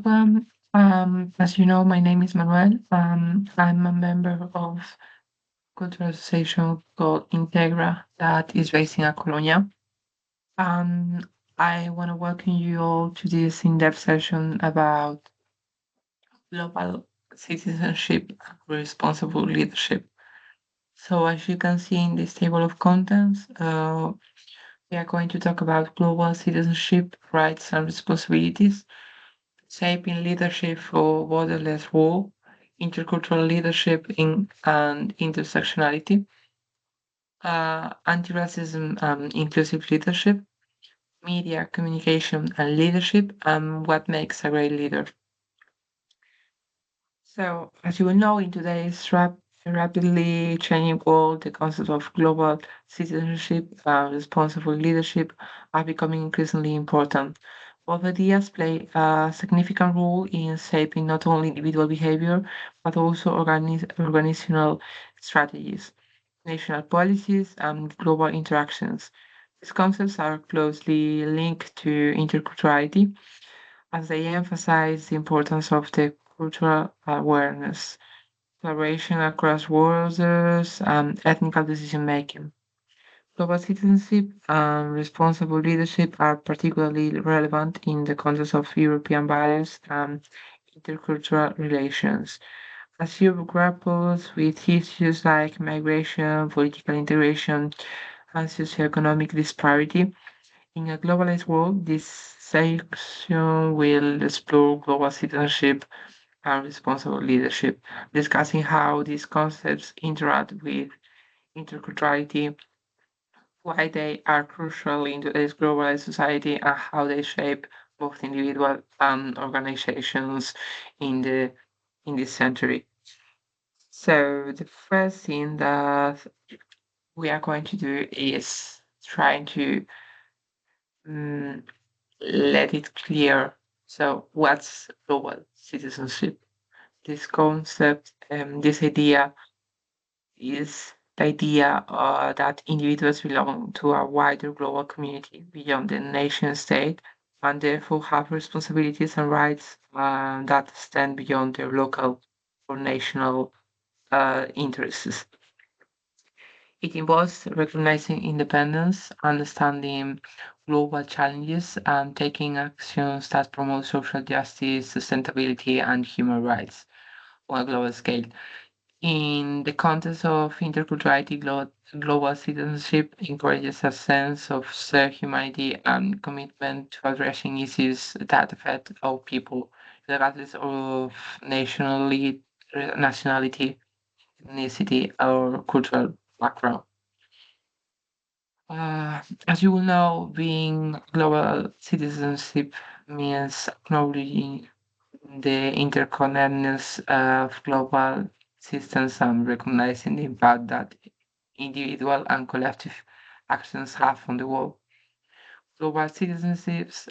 Um, as you know, my name is Manuel. I'm a member of cultural association called Integra that is based in A Colonia. Um, I want to welcome you all to this in-depth session about global citizenship and responsible leadership. So, as you can see in this table of contents, we are going to talk about global citizenship, rights, and responsibilities, shaping leadership for borderless world, intercultural leadership and intersectionality, anti-racism and inclusive leadership, media, communication, and leadership, and what makes a great leader. So, as you will know, in today's rapidly changing world, the concept of global citizenship and responsible leadership are becoming increasingly important. Both ideas play a significant role in shaping not only individual behavior, but also organizational strategies, national policies, and global interactions. These concepts are closely linked to interculturality as they emphasize the importance of the cultural awareness, collaboration across borders, and ethnical decision making. Global citizenship and responsible leadership are particularly relevant in the context of European values and intercultural relations. As Europe grapples with issues like migration, political integration, and socioeconomic disparity, in a globalized world, this section will explore global citizenship and responsible leadership, discussing how these concepts interact with interculturality, why they are crucial in today's globalized society, and how they shape both individual and organizations in the in this century. So the first thing that we are going to do is trying to mm, let it clear. So, what's global citizenship? This concept, this idea is the idea that individuals belong to a wider global community beyond the nation state and therefore have responsibilities and rights that extend beyond their local or national interests. It involves recognizing independence, understanding global challenges, and taking actions that promote social justice, sustainability, and human rights on a global scale. In the context of interculturality, global citizenship encourages a sense of shared humanity and commitment to addressing issues that affect all people, regardless of nationality, ethnicity, or cultural background. As you will know, being global citizenship means acknowledging the interconnectedness of global systems and recognizing the impact that individual and collective actions have on the world. Global citizenships,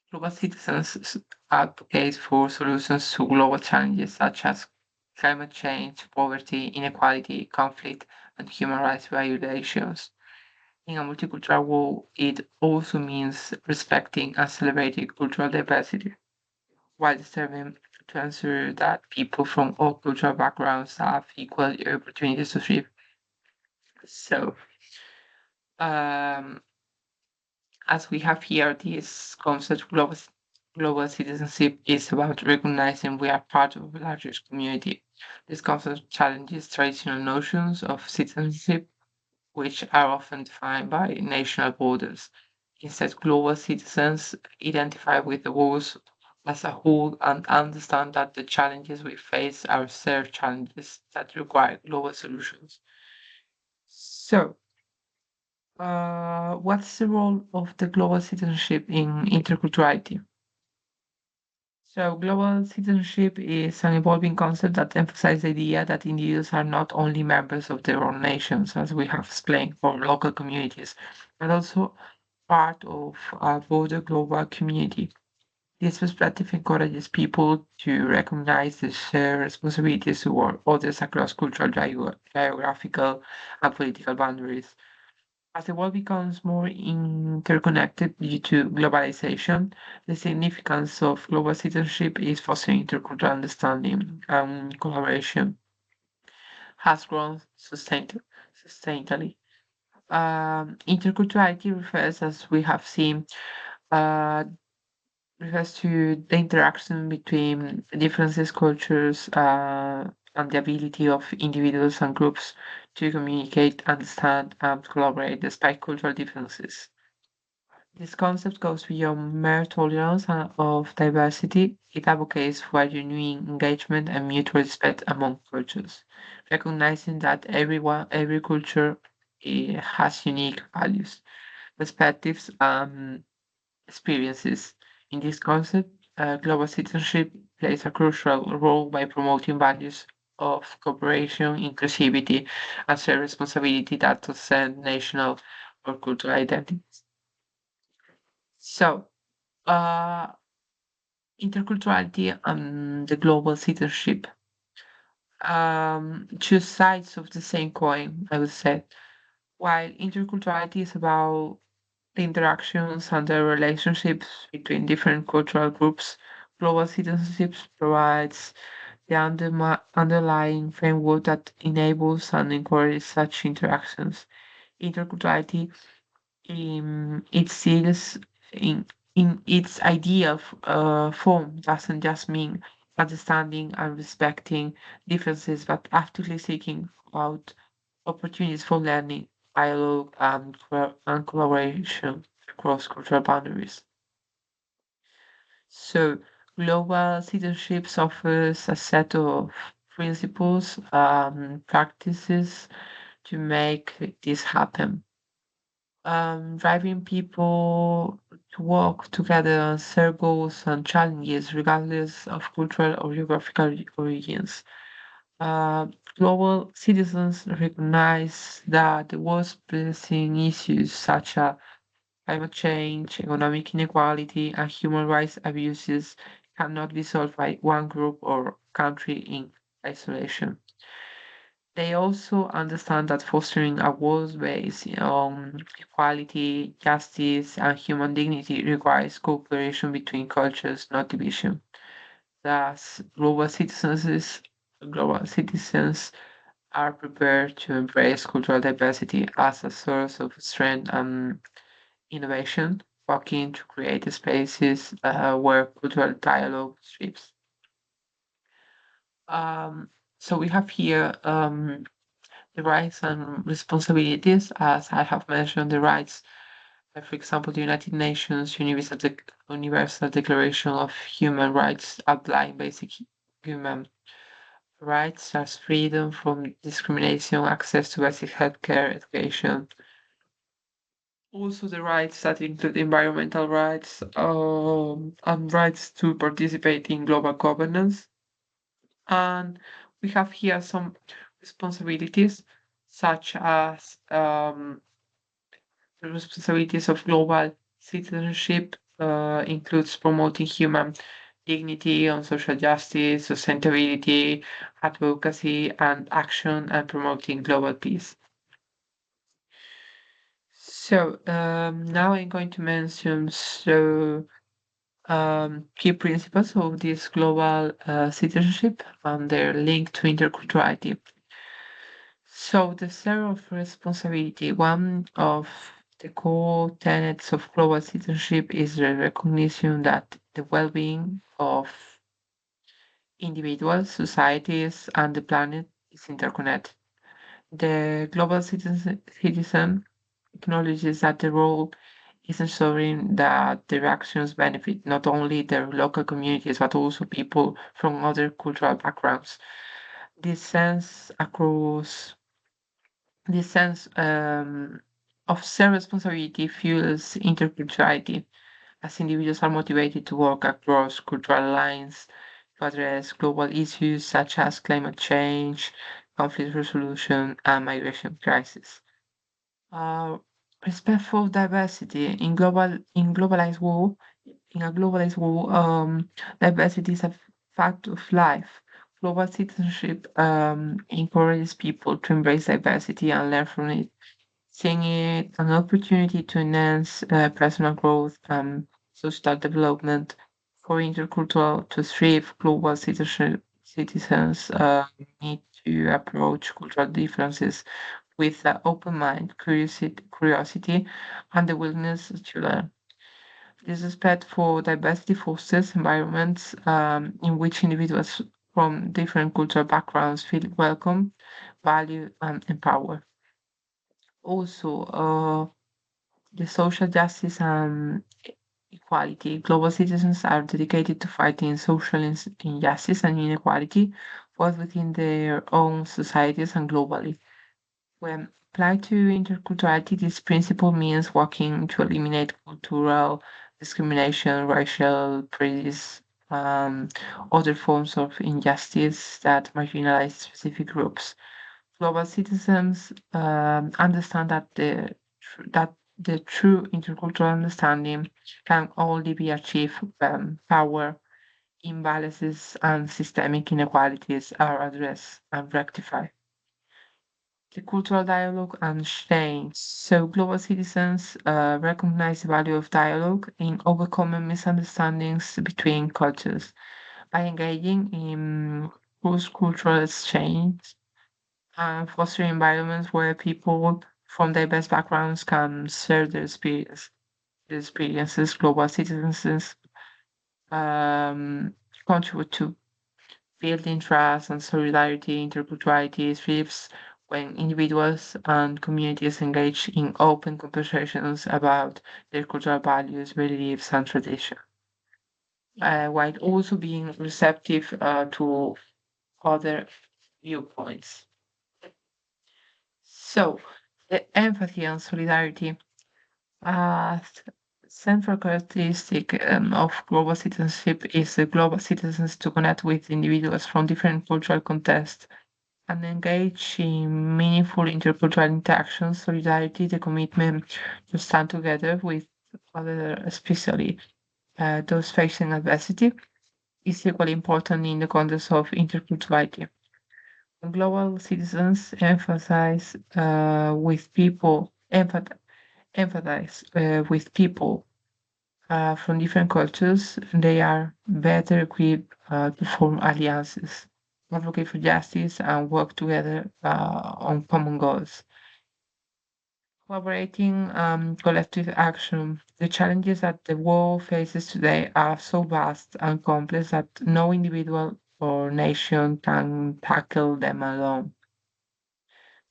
global citizens advocate for solutions to global challenges such as climate change, poverty, inequality, conflict, and human rights violations. In a multicultural world, it also means respecting and celebrating cultural diversity while serving to ensure that people from all cultural backgrounds have equal opportunities to thrive. So, um, as we have here, this concept of global citizenship is about recognizing we are part of a larger community. This concept challenges traditional notions of citizenship which are often defined by national borders. Instead, global citizens identify with the world as a whole and understand that the challenges we face are shared challenges that require global solutions. So, what's the role of the global citizenship in interculturality? So, global citizenship is an evolving concept that emphasizes the idea that individuals are not only members of their own nations, as we have explained, or local communities, but also part of a broader global community. This perspective encourages people to recognize the shared responsibilities toward others across cultural, geographical, and political boundaries. As the world becomes more interconnected due to globalization, the significance of global citizenship is fostering intercultural understanding and collaboration has grown sustainably. Interculturality refers, as we have seen, uh, refers to the interaction between differences, cultures, and the ability of individuals and groups to communicate, understand, and collaborate despite cultural differences. This concept goes beyond mere tolerance of diversity. It advocates for genuine engagement and mutual respect among cultures, recognizing that every culture has unique values, perspectives, and experiences. In this concept, global citizenship plays a crucial role by promoting values of cooperation, inclusivity, and shared responsibility that transcend national or cultural identities. So, uh, interculturality and the global citizenship, two sides of the same coin, I would say. While interculturality is about the interactions and the relationships between different cultural groups, global citizenship provides the underlying framework that enables and encourages such interactions. Interculturality it seals in its idea of form doesn't just mean understanding and respecting differences, but actively seeking out opportunities for learning, dialogue, and, and collaboration across cultural boundaries. So, global citizenship offers a set of principles, practices to make this happen. Driving people to work together on share goals and challenges, regardless of cultural or geographical origins. Uh, Global citizens recognize that the world's pressing issues such as climate change, economic inequality, and human rights abuses cannot be solved by one group or country in isolation. They also understand that fostering a world based on equality, justice, and human dignity requires cooperation between cultures, not division. Thus, global citizens are prepared to embrace cultural diversity as a source of strength and innovation, working to create spaces where cultural dialogue thrives. Um, so we have here the rights and responsibilities, as I have mentioned, the rights, for example, the United Nations Universal Declaration of Human Rights outline basic human rights as freedom from discrimination, access to basic healthcare, education. Also, the rights that include environmental rights and rights to participate in global governance. And we have here some responsibilities, such as the responsibilities of global citizenship includes promoting human dignity on social justice, sustainability, advocacy, and action, and promoting global peace. So now I'm going to mention key principles of this global citizenship and their link to interculturality. So the sphere of responsibility, one of the core tenets of global citizenship is the recognition that the well-being of individuals, societies, and the planet is interconnected. The global citizen acknowledges that the role is ensuring that their actions benefit not only their local communities but also people from other cultural backgrounds. This sense across this sense of shared responsibility fuels interculturality as individuals are motivated to work across cultural lines to address global issues such as climate change, conflict resolution, and migration crisis. Uh, Respect for diversity in globalized world, in a globalized world, diversity is a fact of life. Global citizenship encourages people to embrace diversity and learn from it. seeing it an opportunity to enhance personal growth and social development for intercultural to thrive. Global citizens need to approach cultural differences with an open mind, curiosity, and the willingness to learn. This respect for diversity fosters environments in which individuals from different cultural backgrounds feel welcome, valued, and empowered. Also, the social justice and equality. Global citizens are dedicated to fighting social injustice and inequality, both within their own societies and globally. When applied to interculturality, this principle means working to eliminate cultural discrimination, racial prejudice, other forms of injustice that marginalize specific groups. Global citizens understand that the true intercultural understanding can only be achieved when power imbalances and systemic inequalities are addressed and rectified. The cultural dialogue and change. So global citizens recognize the value of dialogue in overcoming misunderstandings between cultures by engaging in cross-cultural exchange and fostering environments where people from diverse backgrounds can share their experiences. Global citizens um, contribute to building trust and solidarity. Interculturality thrives when individuals and communities engage in open conversations about their cultural values, beliefs, and traditions, while also being receptive to other viewpoints. So, the empathy and solidarity. Central characteristic of global citizenship is the global citizens to connect with individuals from different cultural contexts and engage in meaningful intercultural interactions. Solidarity, the commitment to stand together with others, especially those facing adversity, is equally important in the context of interculturality. Global citizens empathize with people from different cultures. They are better equipped to form alliances, advocate for justice, and work together on common goals. Collaborating collective action. The challenges that the world faces today are so vast and complex that no individual or nation can tackle them alone.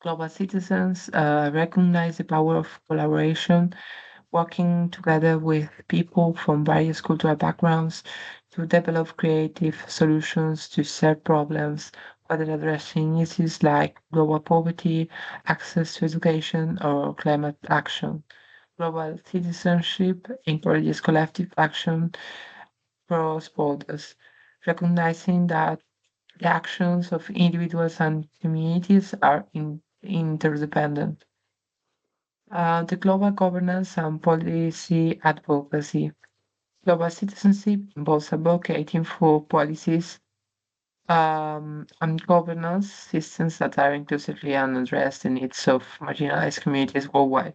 Global citizens recognize the power of collaboration, working together with people from various cultural backgrounds to develop creative solutions to shared problems, whether addressing issues like global poverty, access to education, or climate action. Global citizenship encourages collective action across borders, recognizing that the actions of individuals and communities are interdependent. The global governance and policy advocacy. Global citizenship involves advocating for policies and governance systems that are inclusively and address the needs of marginalized communities worldwide.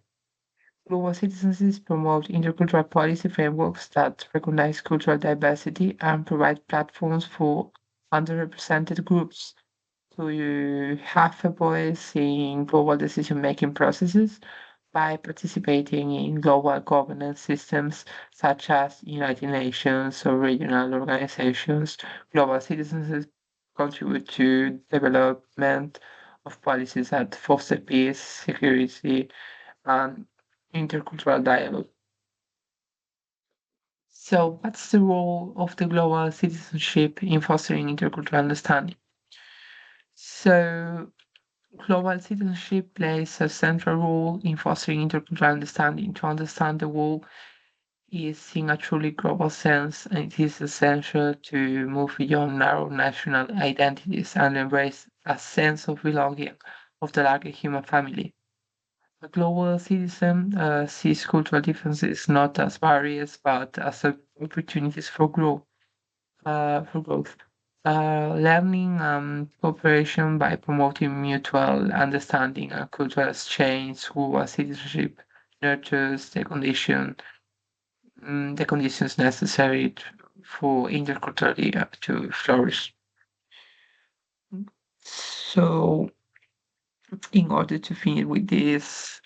Global citizenship promote intercultural policy frameworks that recognize cultural diversity and provide platforms for underrepresented groups to have a voice in global decision-making processes by participating in global governance systems such as United Nations or regional organizations. Global citizens contribute to development of policies that foster peace, security, and intercultural dialogue. So, what's the role of the global citizenship in fostering intercultural understanding? So, global citizenship plays a central role in fostering intercultural understanding. To understand the world is in a truly global sense, and it is essential to move beyond narrow national identities and embrace a sense of belonging of the larger human family. A global citizen sees cultural differences not as barriers but as opportunities for growth. For growth. Learning cooperation by promoting mutual understanding and cultural exchange through a citizenship nurtures the conditions necessary for interculturality to flourish. So, in order to finish with this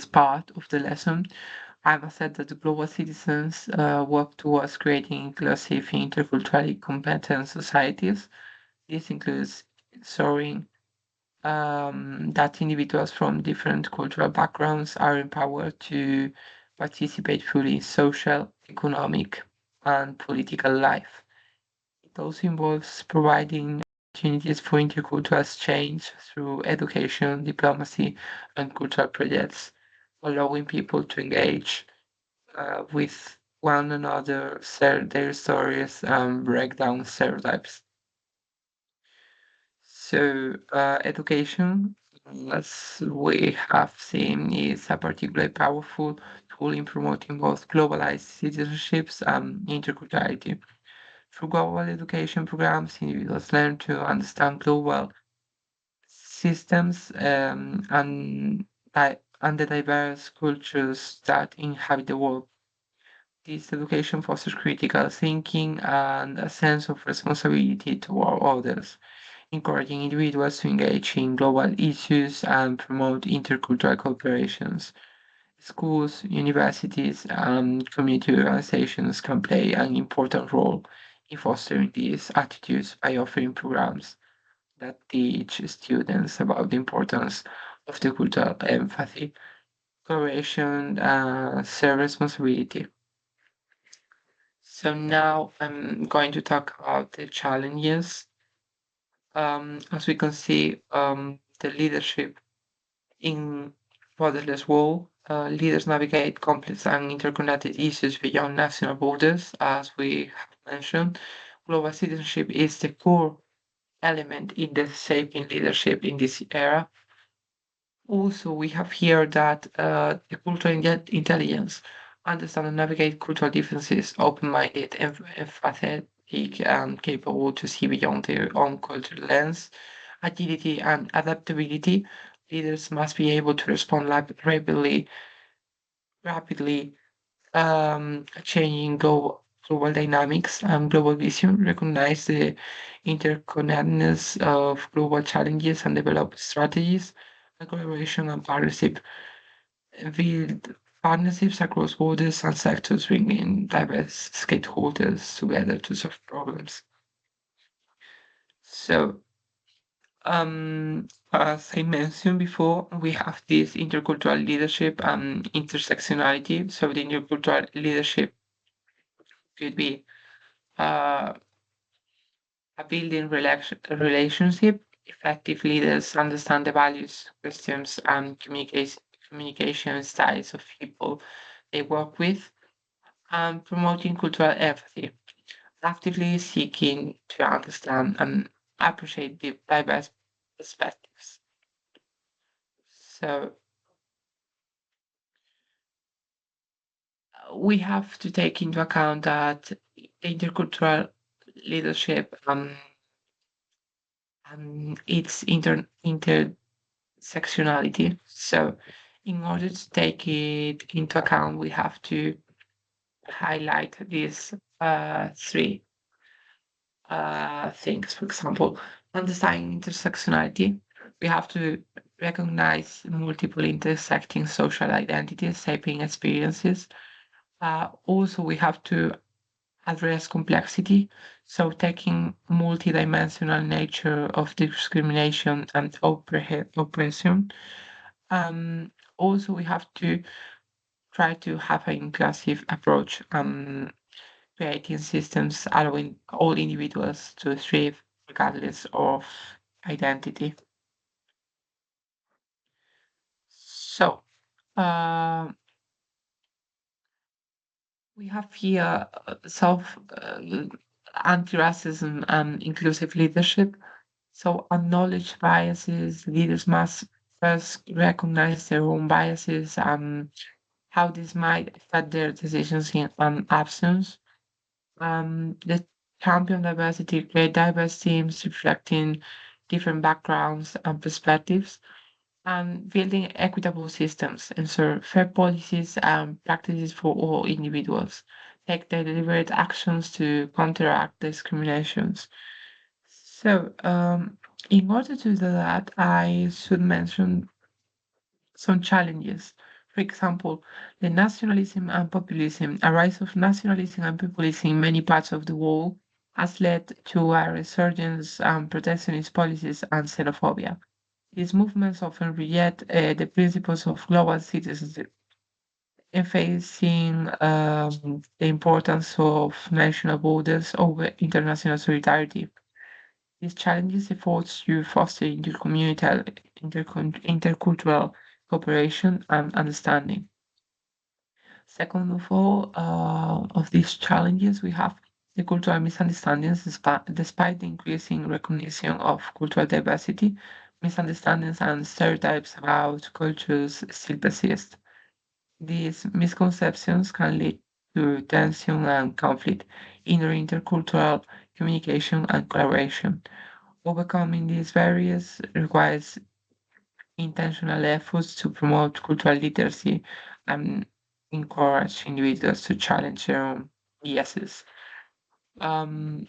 part of the lesson, I must add that the global citizens work towards creating inclusive, interculturally competent societies. This includes ensuring that individuals from different cultural backgrounds are empowered to participate fully in social, economic, and political life. It also involves providing opportunities for intercultural exchange through education, diplomacy, and cultural projects, allowing people to engage with one another, share their stories, and break down stereotypes. So, education, as we have seen, is a particularly powerful tool in promoting both globalized citizenships and interculturality. Through global education programs, individuals learn to understand global systems and the diverse cultures that inhabit the world. This education fosters critical thinking and a sense of responsibility toward others, encouraging individuals to engage in global issues and promote intercultural cooperations. Schools, universities, and community organizations can play an important role in fostering these attitudes by offering programs that teach students about the importance of the cultural empathy, cooperation, and shared responsibility. So now I'm going to talk about the challenges. As we can see, the leadership in borderless world, leaders navigate complex and interconnected issues beyond national borders, as we have mentioned. Global citizenship is the core element in the shaping leadership in this era. Also, we have here that the cultural intelligence, understand and navigate cultural differences, open-minded, empathetic, and capable to see beyond their own cultural lens. Agility and adaptability. Leaders must be able to respond rapidly changing global dynamics and global vision, recognize the interconnectedness of global challenges and develop strategies and collaboration and partnership. Build partnerships across borders and sectors, bringing diverse stakeholders together to solve problems. So, as I mentioned before, we have this intercultural leadership and intersectionality. So, the intercultural leadership could be uh, a building relationship. Effective leaders understand the values, customs, and communication styles of people they work with, and promoting cultural empathy, actively seeking to understand and appreciate the diverse perspectives. So we have to take into account that intercultural leadership its intersectionality. So, in order to take it into account, we have to highlight these three things. For example, understanding intersectionality, we have to recognize multiple intersecting social identities, shaping experiences. Also, we have to address complexity, so taking multidimensional nature of discrimination and oppression. Also, we have to try to have an inclusive approach, creating systems allowing all individuals to thrive regardless of identity. So, uh, we have here self anti-racism and inclusive leadership. So, acknowledge biases. Leaders must first recognize their own biases and how this might affect their decisions in absence. The champion diversity, create diverse teams reflecting different backgrounds and perspectives, and building equitable systems, ensure fair policies and practices for all individuals, take deliberate actions to counteract discriminations. So, in order to do that, I should mention some challenges. For example, the nationalism and populism, a rise of nationalism and populism in many parts of the world has led to a resurgence and protectionist policies and xenophobia. These movements often reject the principles of global citizenship, emphasizing the importance of national borders over international solidarity. This challenges efforts to foster intercultural cooperation and understanding. Second of all, of these challenges, we have the cultural misunderstandings. Despite the increasing recognition of cultural diversity, misunderstandings and stereotypes about cultures still persist. These misconceptions can lead to tension and conflict in intercultural communication and collaboration. Overcoming these barriers requires intentional efforts to promote cultural literacy and encourage individuals to challenge their own biases. Um,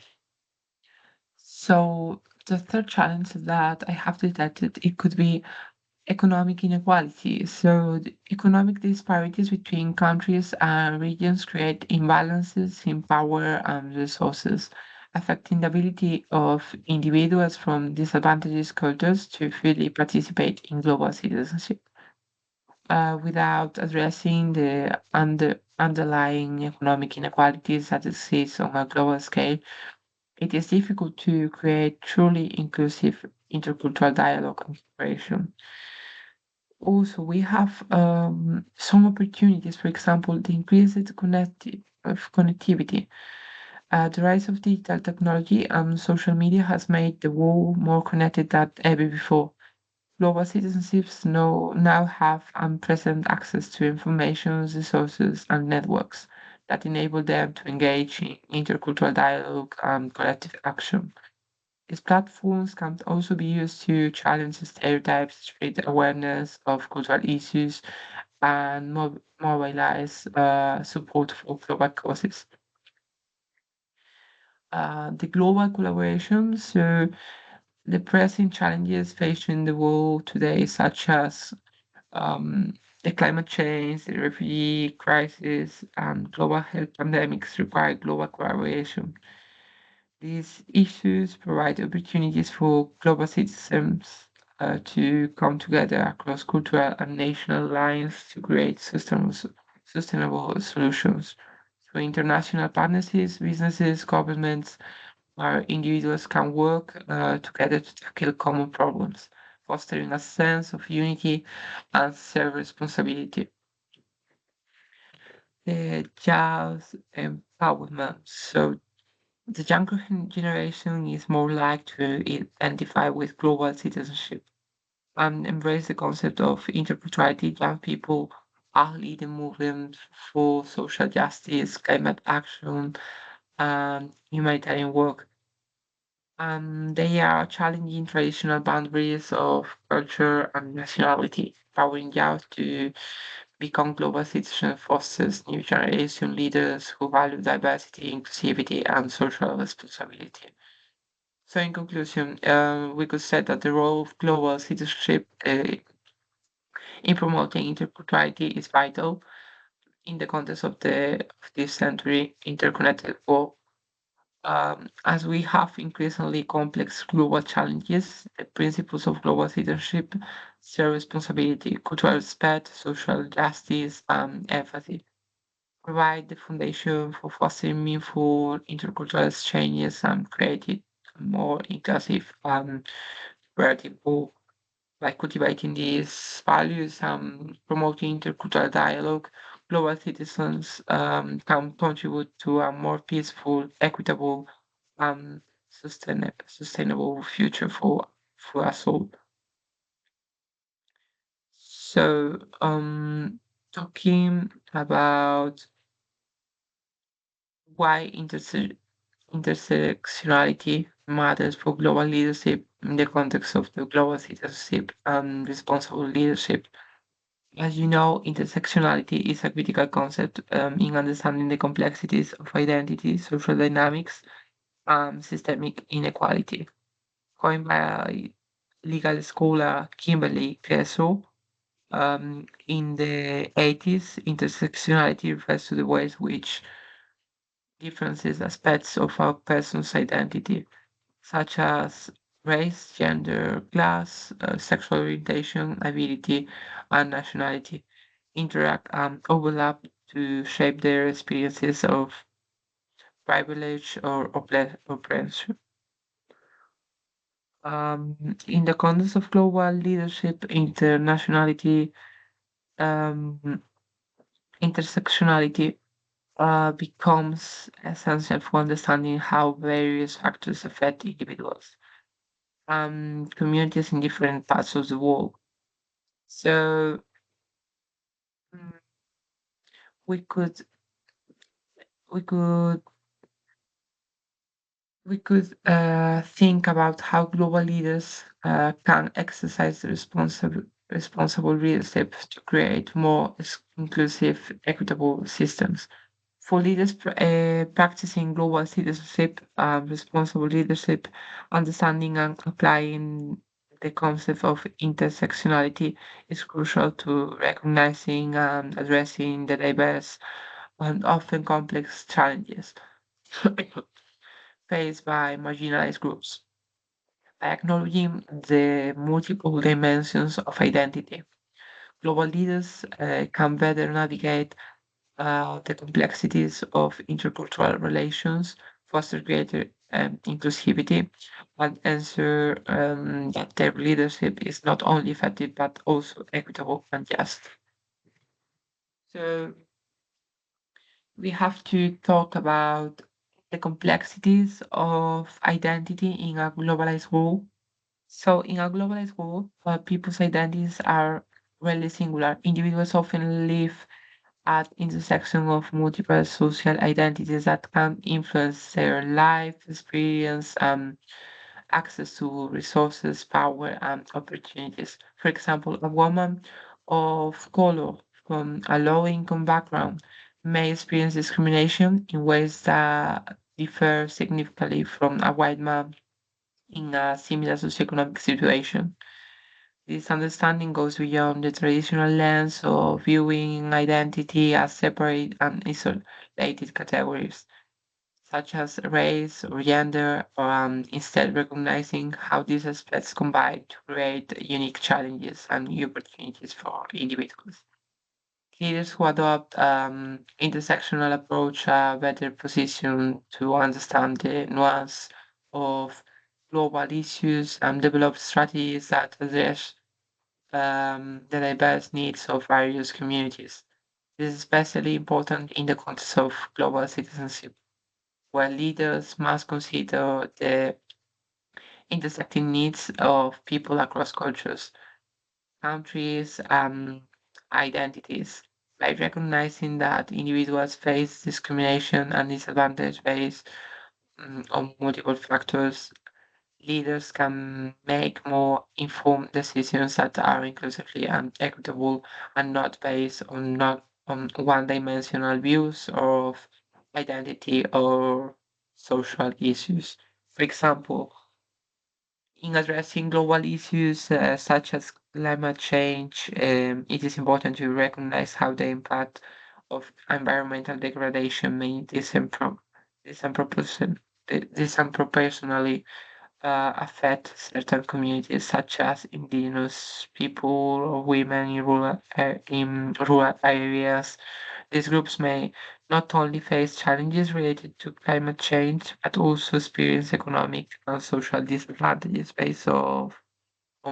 so the third challenge that I have detected, it could be economic inequality. So the economic disparities between countries and regions create imbalances in power and resources, affecting the ability of individuals from disadvantaged cultures to fully participate in global citizenship. Without addressing the underlying economic inequalities that exist on a global scale, it is difficult to create truly inclusive intercultural dialogue and cooperation. Also, we have some opportunities, for example, the increased connectivity. The rise of digital technology and social media has made the world more connected than ever before. Global citizenships now have unprecedented access to information, resources, and networks that enable them to engage in intercultural dialogue and collective action. These platforms can also be used to challenge stereotypes, spread awareness of cultural issues, and mobilize support for global causes. The global collaboration, so the pressing challenges facing the world today, such as um, the climate change, the refugee crisis, and global health pandemics require global collaboration. These issues provide opportunities for global citizens to come together across cultural and national lines to create sustainable solutions. Through international partnerships, businesses, governments, or individuals can work together to tackle common problems, fostering a sense of unity and shared responsibility. The jazz empowerment. So the younger generation is more likely to identify with global citizenship and embrace the concept of interculturality. Young people are leading movements for social justice, climate action, and humanitarian work. They are challenging traditional boundaries of culture and nationality, empowering youth to become global citizens, fosters new generation leaders who value diversity, inclusivity, and social responsibility. So, in conclusion, we could say that the role of global citizenship in promoting interculturality is vital in the context of this century interconnected world. As we have increasingly complex global challenges, the principles of global citizenship, shared responsibility, cultural respect, social justice, and empathy provide the foundation for fostering meaningful intercultural exchanges and creating a more inclusive and creative world. By cultivating these values and promoting intercultural dialogue, global citizens can contribute to a more peaceful, equitable, and sustainable future for us all. So, talking about why intersectionality matters for global leadership in the context of the global citizenship and responsible leadership. As you know, intersectionality is a critical concept in understanding the complexities of identity, social dynamics, and systemic inequality. Coined by legal scholar Kimberly Crenshaw in the 80s, intersectionality refers to the ways which differences aspects of a person's identity, such as race, gender, class, sexual orientation, ability, and nationality, interact and overlap to shape their experiences of privilege or oppression. In the context of global leadership, internationality, um, intersectionality becomes essential for understanding how various factors affect individuals communities in different parts of the world. So mm, we could we could we could think about how global leaders can exercise responsible leadership to create more inclusive, equitable systems. For leaders practicing global citizenship, responsible leadership, understanding and applying the concept of intersectionality is crucial to recognizing and addressing the diverse and often complex challenges faced by marginalized groups. By acknowledging the multiple dimensions of identity, global leaders can better navigate the complexities of intercultural relations, foster greater inclusivity, and ensure that their leadership is not only effective but also equitable and just. So we have to talk about the complexities of identity in a globalized world. So, in a globalized world, people's identities are really singular. Individuals often live at intersection of multiple social identities that can influence their life experience, access to resources, power, and opportunities. For example, a woman of color from a low income background may experience discrimination in ways that differ significantly from a white man in a similar socioeconomic situation. This understanding goes beyond the traditional lens of viewing identity as separate and isolated categories, such as race or gender, instead recognizing how these aspects combine to create unique challenges and new opportunities for individuals. Leaders who adopt intersectional approach are better positioned to understand the nuance of global issues and develop strategies that address the diverse needs of various communities. This is especially important in the context of global citizenship, where leaders must consider the intersecting needs of people across cultures, countries, and identities. By recognizing that individuals face discrimination and disadvantage based on multiple factors, leaders can make more informed decisions that are inclusively and equitable and not based on not on one-dimensional views of identity or social issues. For example, in addressing global issues such as climate change, it is important to recognize how the impact of environmental degradation may disproportion- disproportionately affect certain communities, such as indigenous people or women in rural areas. These groups may not only face challenges related to climate change, but also experience economic and social disadvantages based on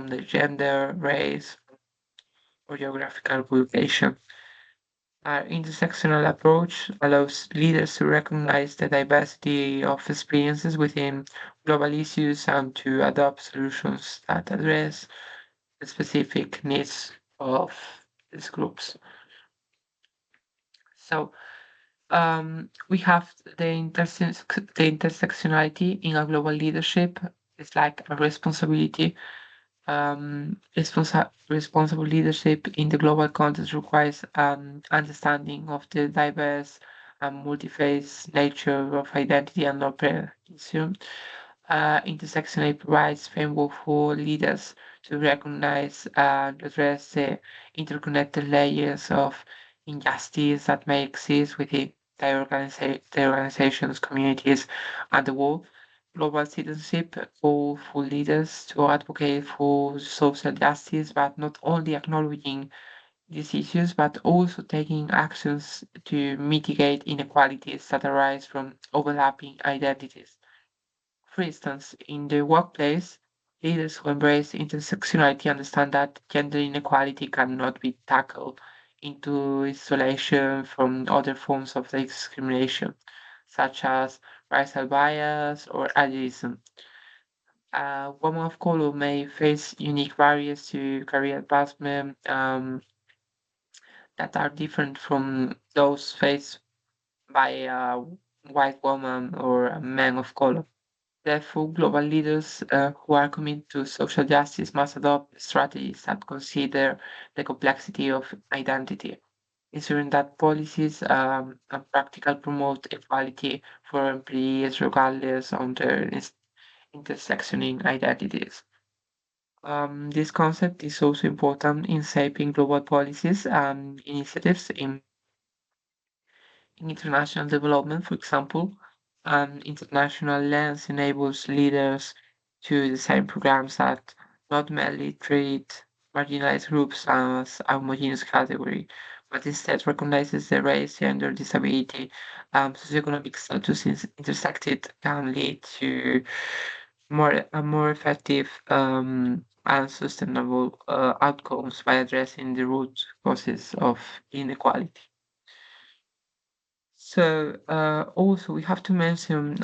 their gender, race, or geographical location. Our intersectional approach allows leaders to recognize the diversity of experiences within global issues and to adopt solutions that address the specific needs of these groups. So, We have the intersectionality in a global leadership. It's like a responsibility. Responsible leadership in the global context requires understanding of the diverse and multi-phase nature of identity and oppression. Intersectionality provides framework for leaders to recognize and address the interconnected layers of injustice that may exist within their organizations, communities, and the world. Global citizenship call for leaders to advocate for social justice, but not only acknowledging these issues, but also taking actions to mitigate inequalities that arise from overlapping identities. For instance, in the workplace, leaders who embrace intersectionality understand that gender inequality cannot be tackled into isolation from other forms of discrimination, such as racial bias or ageism. A woman of color may face unique barriers to career advancement that are different from those faced by a white woman or a man of color. Therefore, global leaders who are committed to social justice must adopt strategies that consider the complexity of identity, ensuring that policies and practical promote equality for employees regardless of their intersectioning identities. This concept is also important in shaping global policies and initiatives in international development. For example, an international lens enables leaders to design programs that not merely treat marginalized groups as a homogeneous category, but instead recognizes the race, gender, disability, socioeconomic status intersected can lead to more effective and sustainable outcomes by addressing the root causes of inequality. So also we have to mention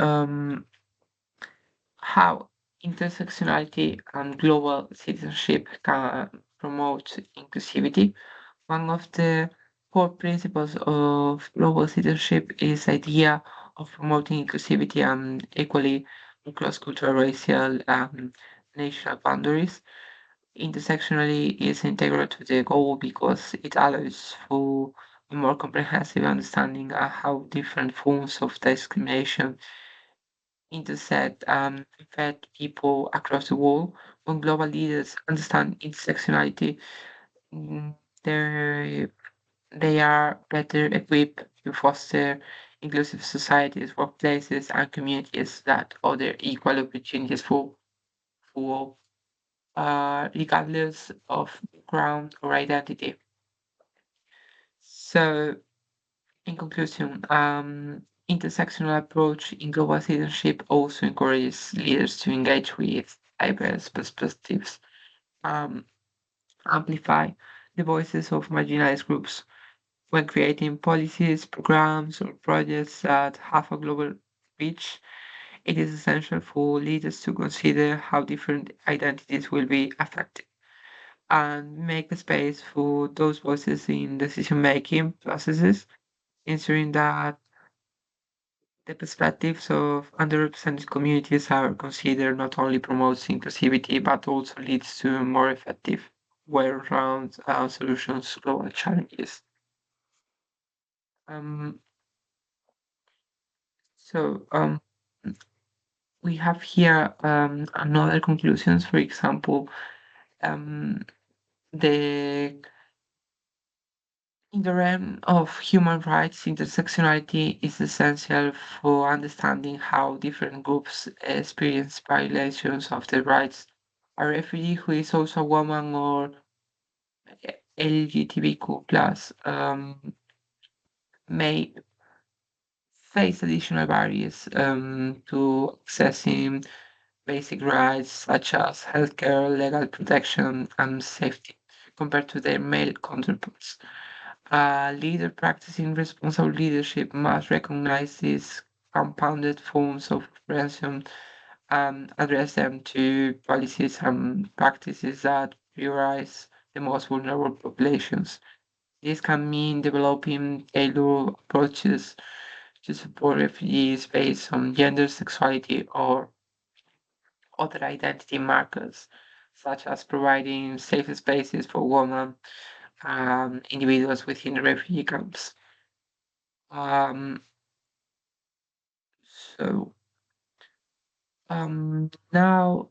how intersectionality and global citizenship can promote inclusivity. One of the core principles of global citizenship is the idea of promoting inclusivity and equally across cultural, racial, and national boundaries. Intersectionality is integral to the goal because it allows for a more comprehensive understanding of how different forms of discrimination intersect and affect people across the world. When global leaders understand intersectionality, mm, they they are better equipped to foster inclusive societies, workplaces, and communities that offer equal opportunities for all, regardless of background or identity. So, in conclusion, intersectional approach in global citizenship also encourages leaders to engage with diverse perspectives, um, amplify the voices of marginalized groups when creating policies, programs, or projects that have a global reach. It is essential for leaders to consider how different identities will be affected and make space for those voices in decision-making processes, ensuring that the perspectives of underrepresented communities are considered not only promotes inclusivity but also leads to more effective, well-rounded solutions to global challenges. Um, so we have here another conclusions. For example, um, the in the realm of human rights, intersectionality is essential for understanding how different groups experience violations of their rights. A refugee who is also a woman or LGBTQ plus may face additional barriers to accessing basic rights such as healthcare, legal protection, and safety compared to their male counterparts. A leader practicing responsible leadership must recognize these compounded forms of oppression and address them to policies and practices that prioritize the most vulnerable populations. This can mean developing tailored approaches to support refugees based on gender, sexuality, or other identity markers, such as providing safe spaces for women and individuals within refugee camps. Um, so now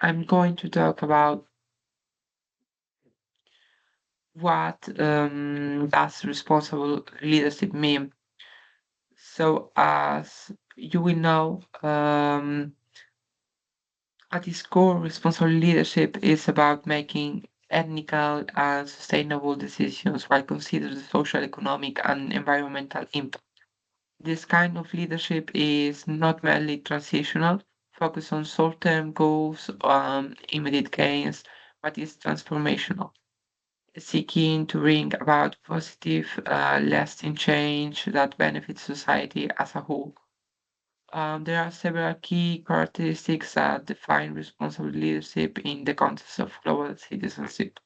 I'm going to talk about what does responsible leadership mean. So, as you will know, at its core, responsible leadership is about making ethical and sustainable decisions while considering the social, economic, and environmental impact. This kind of leadership is not merely transitional, focused on short-term goals, immediate gains, but is transformational, seeking to bring about positive, lasting change that benefits society as a whole. There are several key characteristics that define responsible leadership in the context of global citizenship.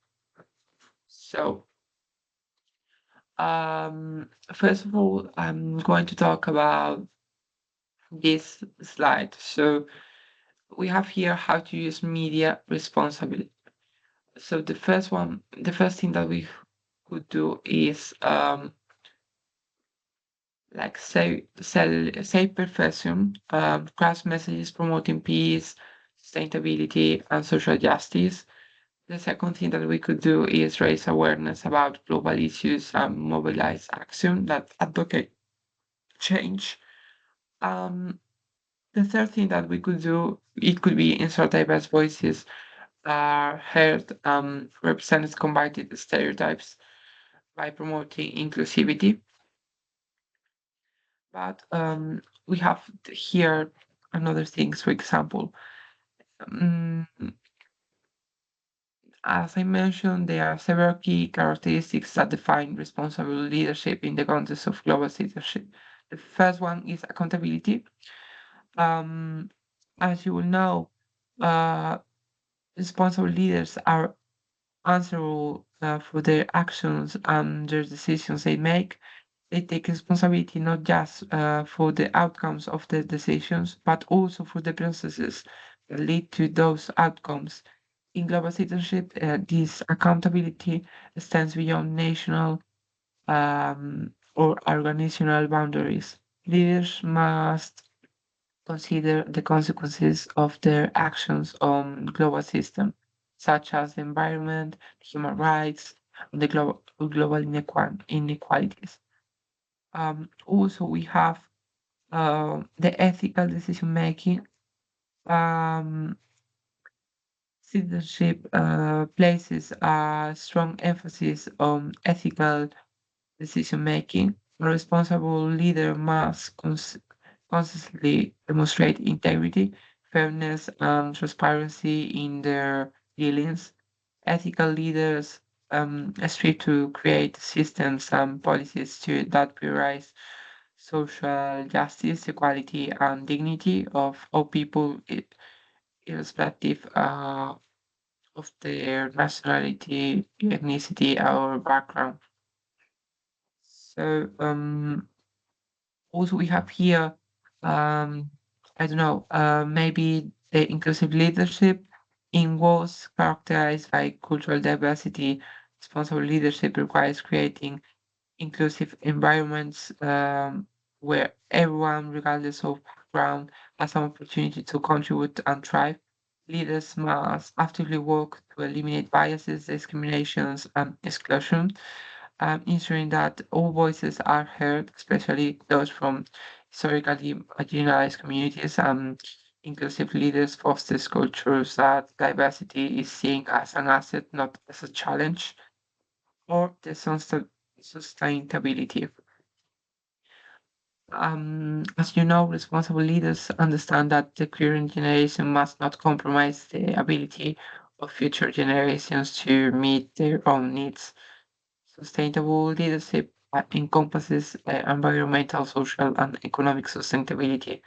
So, first of all, I'm going to talk about this slide. So, we have here how to use media responsibly. So, the first thing that we could do is like say perfection, class messages promoting peace, sustainability, and social justice. The second thing that we could do is raise awareness about global issues and mobilize action that advocate change. Um, the third thing that we could do, it could be insert diverse voices are heard, represents combated stereotypes by promoting inclusivity. But we have here another things, for example. Um, as I mentioned, there are several key characteristics that define responsible leadership in the context of global citizenship. The first one is accountability. Um, as you will know, uh, responsible leaders are answerable for their actions and their decisions they make. They take responsibility not just for the outcomes of the decisions, but also for the processes that lead to those outcomes. In global citizenship, this accountability extends beyond national or organizational boundaries. Leaders must consider the consequences of their actions on global system, such as the environment, human rights, and the global inequalities. Also, we have the ethical decision making. Um, Citizenship places a strong emphasis on ethical decision making. A responsible leader must consistently demonstrate integrity, fairness, and transparency in their dealings. Ethical leaders strive to create systems and policies that prioritize social justice, equality, and dignity of all people, irrespective of their nationality, ethnicity, or background. So, also we have here, um, I don't know, maybe the inclusive leadership in walls characterized by cultural diversity. Responsible leadership requires creating inclusive environments where everyone, regardless of background, has an opportunity to contribute and thrive. Leaders must actively work to eliminate biases, discriminations, and exclusion, ensuring that all voices are heard, especially those from historically marginalized communities. Inclusive leaders fosters cultures that diversity is seen as an asset, not as a challenge, or the sustainability. As you know, responsible leaders understand that the current generation must not compromise the ability of future generations to meet their own needs. Sustainable leadership encompasses environmental, social, and economic sustainability.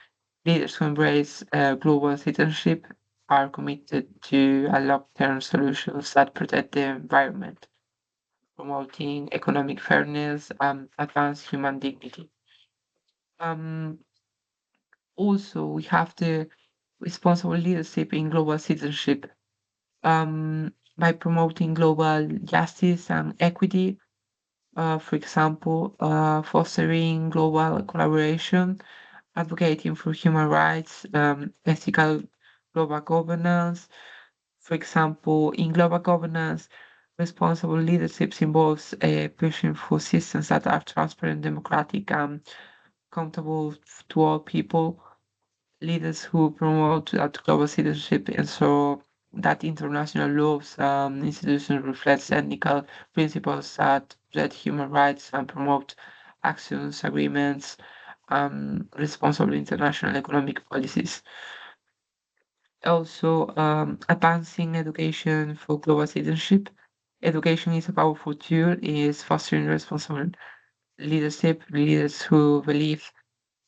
Leaders who embrace global citizenship are committed to a long-term solutions that protect the environment, promoting economic fairness, advance human dignity. Um, Also, we have the responsible leadership in global citizenship by promoting global justice and equity. For example, fostering global collaboration, advocating for human rights, ethical global governance. For example, in global governance, responsible leadership involves pushing for systems that are transparent, democratic, and accountable to all people. Leaders who promote that global citizenship ensure that international laws institutions reflect ethical principles that protect human rights and promote actions, agreements, responsible international economic policies. Also, advancing education for global citizenship. Education is a powerful tool, is fostering responsible leadership. Leaders who believe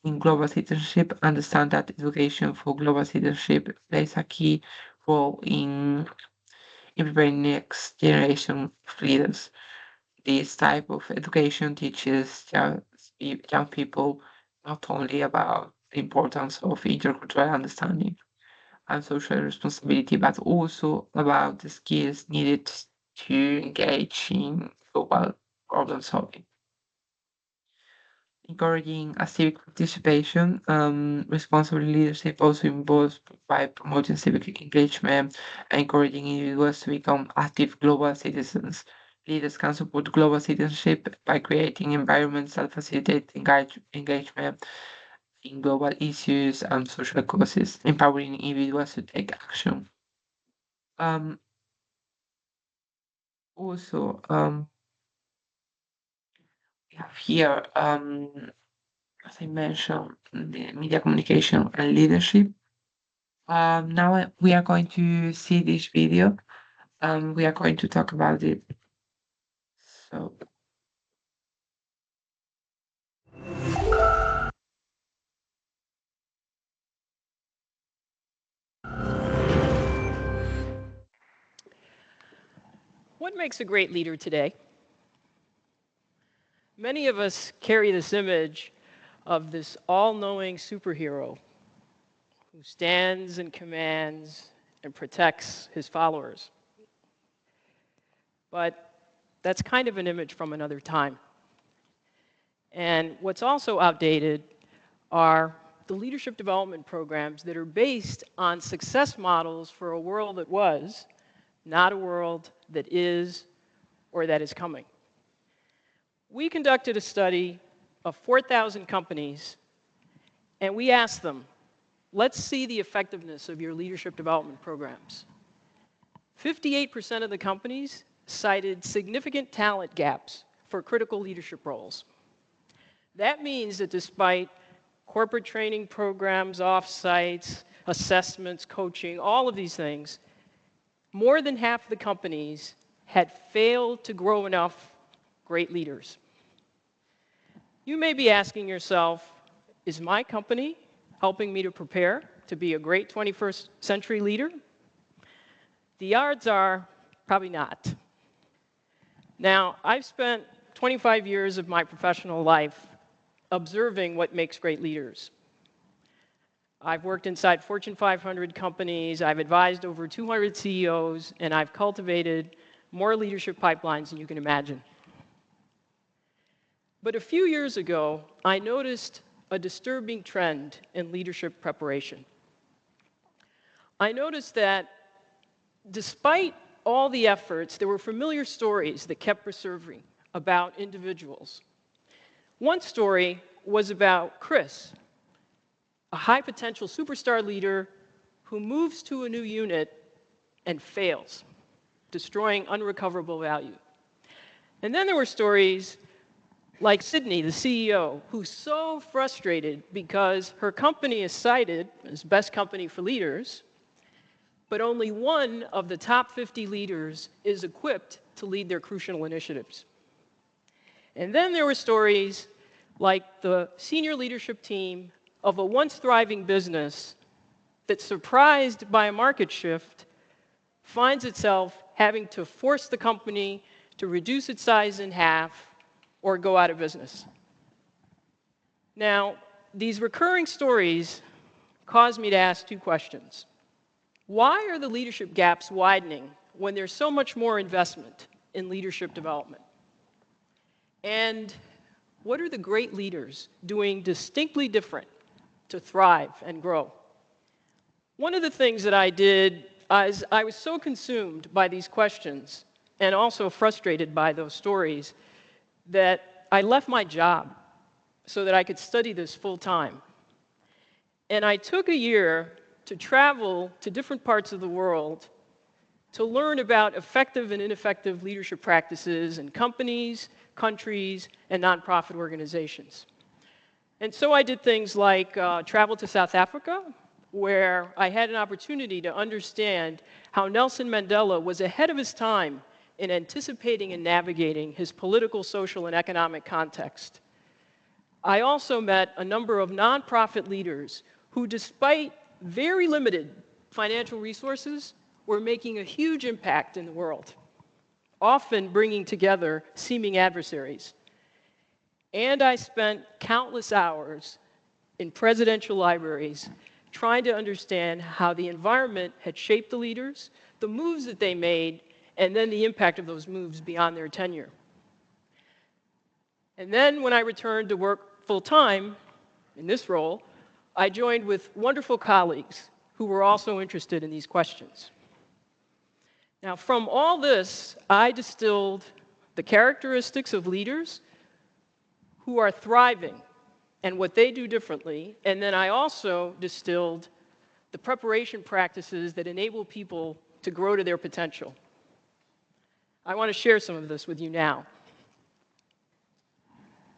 in global citizenship understand that education for global citizenship plays a key role in preparing next generation of leaders. This type of education teaches young people not only about the importance of intercultural understanding and social responsibility, but also about the skills needed to engage in global problem solving. Encouraging a civic participation, responsible leadership also involves by promoting civic engagement and encouraging individuals to become active global citizens. Leaders can support global citizenship by creating environments that facilitate engagement in global issues and social causes, empowering individuals to take action. Um, Also, we have here, as I mentioned, the media communication and leadership. Now we are going to see this video. We are going to talk about it. So, What makes a great leader today? Many of us carry this image of this all knowing superhero who stands and commands and protects his followers. But that's kind of an image from another time. And what's also outdated are the leadership development programs that are based on success models for a world that was, not a world that is or that is coming. We conducted a study of 4,000 companies, and we asked them, let's see the effectiveness of your leadership development programs. 58% of the companies cited significant talent gaps for critical leadership roles. That means that despite corporate training programs, offsites, assessments, coaching, all of these things, more than half of the companies had failed to grow enough great leaders. You may be asking yourself, is my company helping me to prepare to be a great 21st century leader? The odds are probably not. Now, I've spent 25 years of my professional life observing what makes great leaders. I've worked inside Fortune 500 companies, I've advised over 200 CEOs, and I've cultivated more leadership pipelines than you can imagine. But a few years ago, I noticed a disturbing trend in leadership preparation. I noticed that despite all the efforts, there were familiar stories that kept resurfacing about individuals. One story was about Chris, a high-potential superstar leader who moves to a new unit and fails, destroying unrecoverable value. And then there were stories like Sydney, the CEO, who's so frustrated because her company is cited as best company for leaders, but only one of the top 50 leaders is equipped to lead their crucial initiatives. And then there were stories like the senior leadership team of a once thriving business that, surprised by a market shift, finds itself having to force the company to reduce its size in half or go out of business. Now, these recurring stories caused me to ask two questions. Why are the leadership gaps widening when there's so much more investment in leadership development? And what are the great leaders doing distinctly different to thrive and grow? One of the things that I did is I was so consumed by these questions and also frustrated by those stories that I left my job so that I could study this full time. And I took a year to travel to different parts of the world to learn about effective and ineffective leadership practices in companies, countries, and nonprofit organizations. And so I did things like travel to South Africa, where I had an opportunity to understand how Nelson Mandela was ahead of his time in anticipating and navigating his political, social, and economic context. I also met a number of nonprofit leaders who, despite very limited financial resources, were making a huge impact in the world, often bringing together seeming adversaries. And I spent countless hours in presidential libraries trying to understand how the environment had shaped the leaders, the moves that they made, and then the impact of those moves beyond their tenure. And then when I returned to work full-time in this role, I joined with wonderful colleagues who were also interested in these questions. Now, from all this, I distilled the characteristics of leaders who are thriving and what they do differently, and then I also distilled the preparation practices that enable people to grow to their potential. I want to share some of this with you now.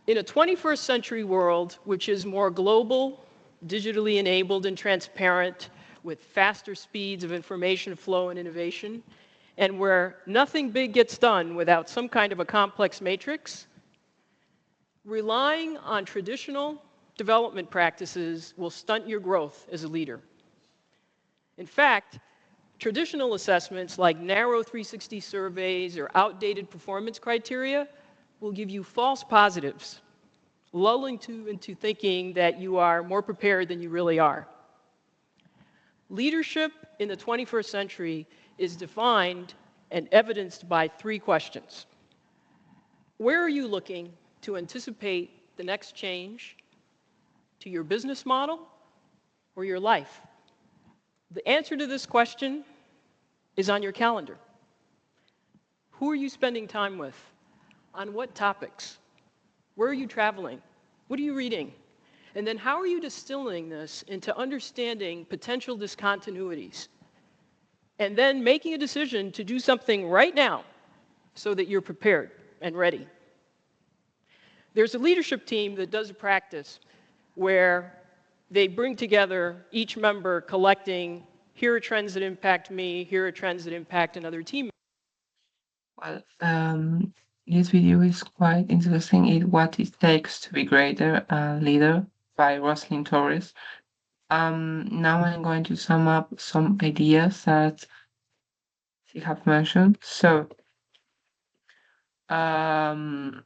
In a 21st century world, which is more global, digitally enabled and transparent, with faster speeds of information flow and innovation, and where nothing big gets done without some kind of a complex matrix, relying on traditional development practices will stunt your growth as a leader. In fact, traditional assessments like narrow 360 surveys or outdated performance criteria will give you false positives, lulling you into thinking that you are more prepared than you really are. Leadership in the 21st century is defined and evidenced by three questions. Where are you looking to anticipate the next change to your business model or your life? The answer to this question is on your calendar. Who are you spending time with? On what topics? Where are you traveling? What are you reading? And then how are you distilling this into understanding potential discontinuities? And then making a decision to do something right now so that you're prepared and ready. There's a leadership team that does a practice where they bring together each member collecting, here are trends that impact me, here are trends that impact another team. Well, this video is quite interesting. It what it takes to be greater leader by Rosalind Torres. Now I'm going to sum up some ideas that she have mentioned. So, um,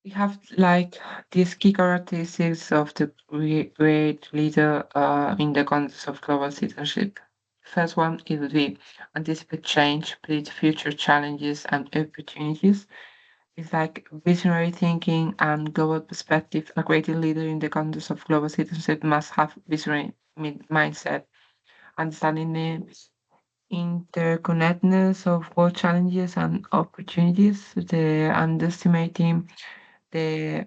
we have like these key characteristics of the great leader in the context of global citizenship. First one, it would be anticipate change, predict future challenges and opportunities. It's like visionary thinking and global perspective. A great leader in the context of global citizenship must have visionary mindset, understanding the interconnectedness of world challenges and opportunities, the underestimating the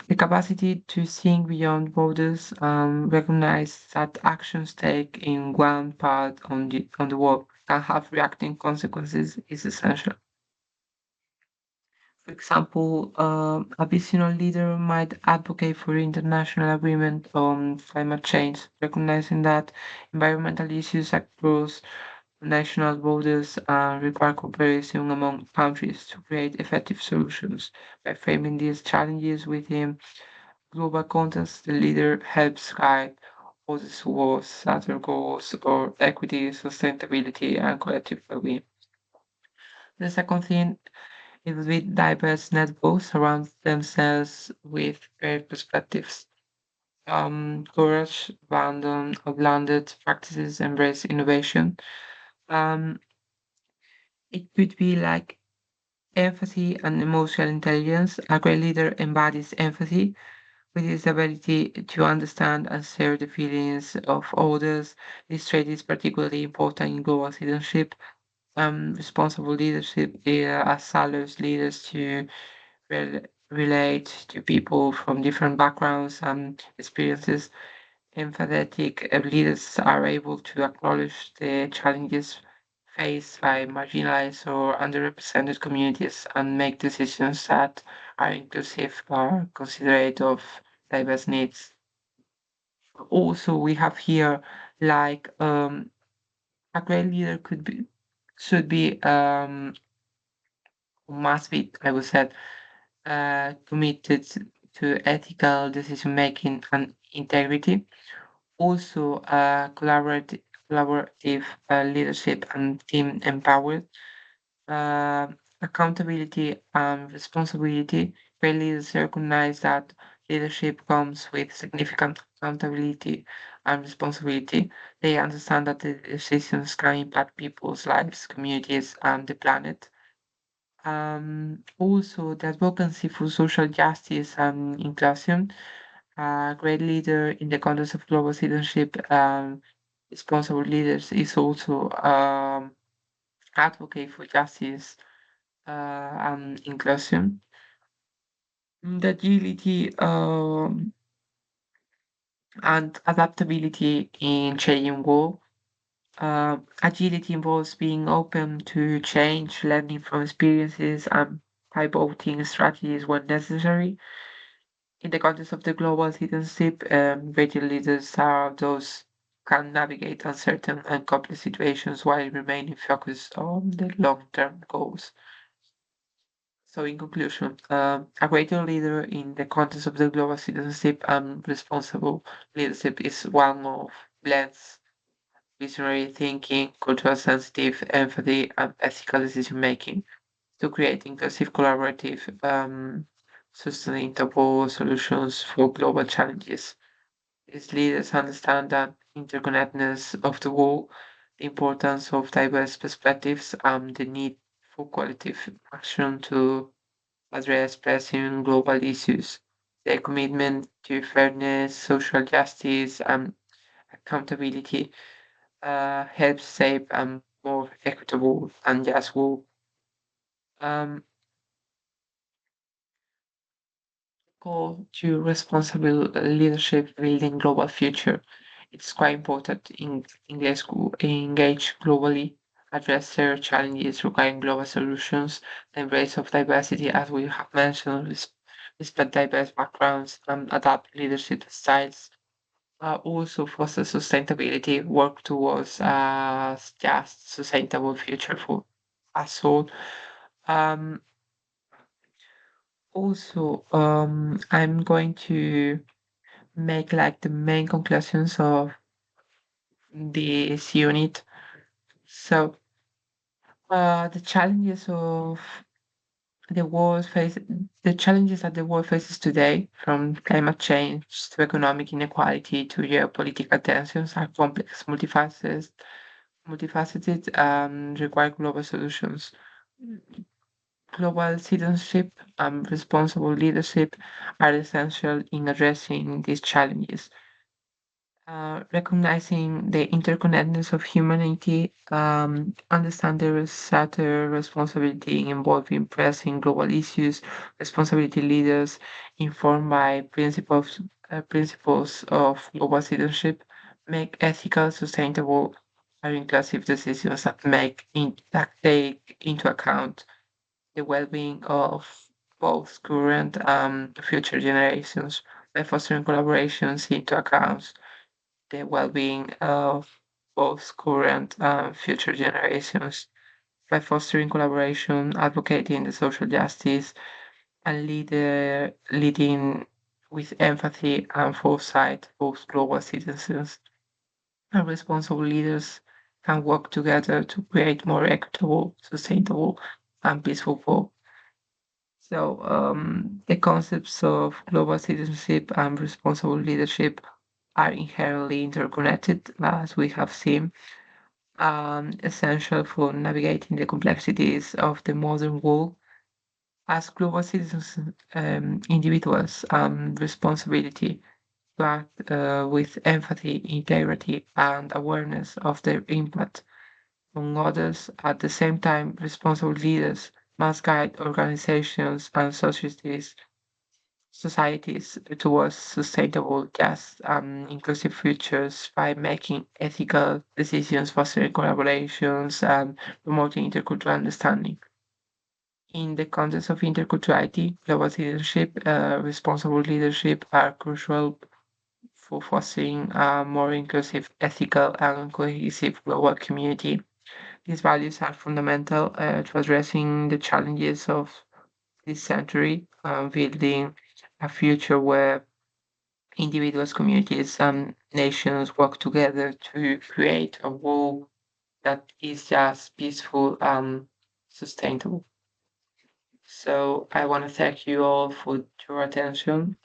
the capacity to think beyond borders, recognize that actions taken in one part on the world can have reacting consequences is essential. For example, a visionary leader might advocate for international agreement on climate change, recognizing that environmental issues across national borders require cooperation among countries to create effective solutions. By framing these challenges within global context, the leader helps guide causes towards certain goals or equity, sustainability, and collective well-being. The second thing is with diverse networks surround themselves with varied perspectives. Courage, abandon of blended practices, embrace innovation. Um, it could be like empathy and emotional intelligence. A great leader embodies empathy with his ability to understand and share the feelings of others. This trait is particularly important in global citizenship. Responsible leadership allows leaders to relate to people from different backgrounds and experiences. Empathetic leaders are able to acknowledge the challenges faced by marginalized or underrepresented communities and make decisions that are inclusive or considerate of diverse needs. Also, we have here like a great leader could be should be must be, I would say, committed to ethical decision making and integrity. Also, collaborative leadership and team empowered, uh, accountability and responsibility. Great leaders recognize that leadership comes with significant accountability and responsibility. They understand that the decisions can impact people's lives, communities, and the planet. Also, the advocacy for social justice and inclusion. A great leader in the context of global citizenship, responsible leaders is also advocate for justice and inclusion. The agility and adaptability in changing world. Agility involves being open to change, learning from experiences, and pivoting strategies when necessary. In the context of the global citizenship, greater leaders are those who can navigate uncertain and complex situations while remaining focused on the long-term goals. So, in conclusion, a greater leader in the context of the global citizenship and responsible leadership is one of blends visionary thinking, cultural sensitive empathy, and ethical decision making to create inclusive, collaborative, sustainable solutions for global challenges. Its leaders understand the interconnectedness of the world, the importance of diverse perspectives, and the need for collective action to address pressing global issues. Their commitment to fairness, social justice, and accountability helps shape a more equitable and just world. Um, Call to responsible leadership building global future. It's quite important in engage globally, address their challenges requiring global solutions, the embrace of diversity, as we have mentioned, respect diverse backgrounds, and adapt leadership styles. Also foster sustainability, work towards a just sustainable future for us all. Um, I'm going to make like the main conclusions of this unit. So, the challenges of the world face, the challenges that the world faces today, from climate change to economic inequality to geopolitical tensions, are complex, multifaceted, require global solutions. Global citizenship and responsible leadership are essential in addressing these challenges. Recognizing the interconnectedness of humanity, understand there is certain responsibility involved in pressing global issues, responsibility leaders informed by principles of global citizenship, make ethical, sustainable, and inclusive decisions that take into account the well-being of both current and future generations by fostering collaborations into account the well-being of both current and future generations by fostering collaboration, advocating the social justice, and leading with empathy and foresight, both global citizens and responsible leaders can work together to create more equitable, sustainable, and peaceful world. So, the concepts of global citizenship and responsible leadership are inherently interconnected, as we have seen, essential for navigating the complexities of the modern world. As global citizens, individuals, responsibility to act with empathy, integrity, and awareness of their impact on others. At the same time, responsible leaders must guide organizations and societies towards sustainable, just, inclusive futures by making ethical decisions, fostering collaborations, and promoting intercultural understanding. In the context of interculturality, global citizenship, responsible leadership are crucial for fostering a more inclusive, ethical, and cohesive global community. These values are fundamental to addressing the challenges of this century, building a future where individuals, communities, and nations work together to create a world that is just peaceful and sustainable. So I want to thank you all for your attention.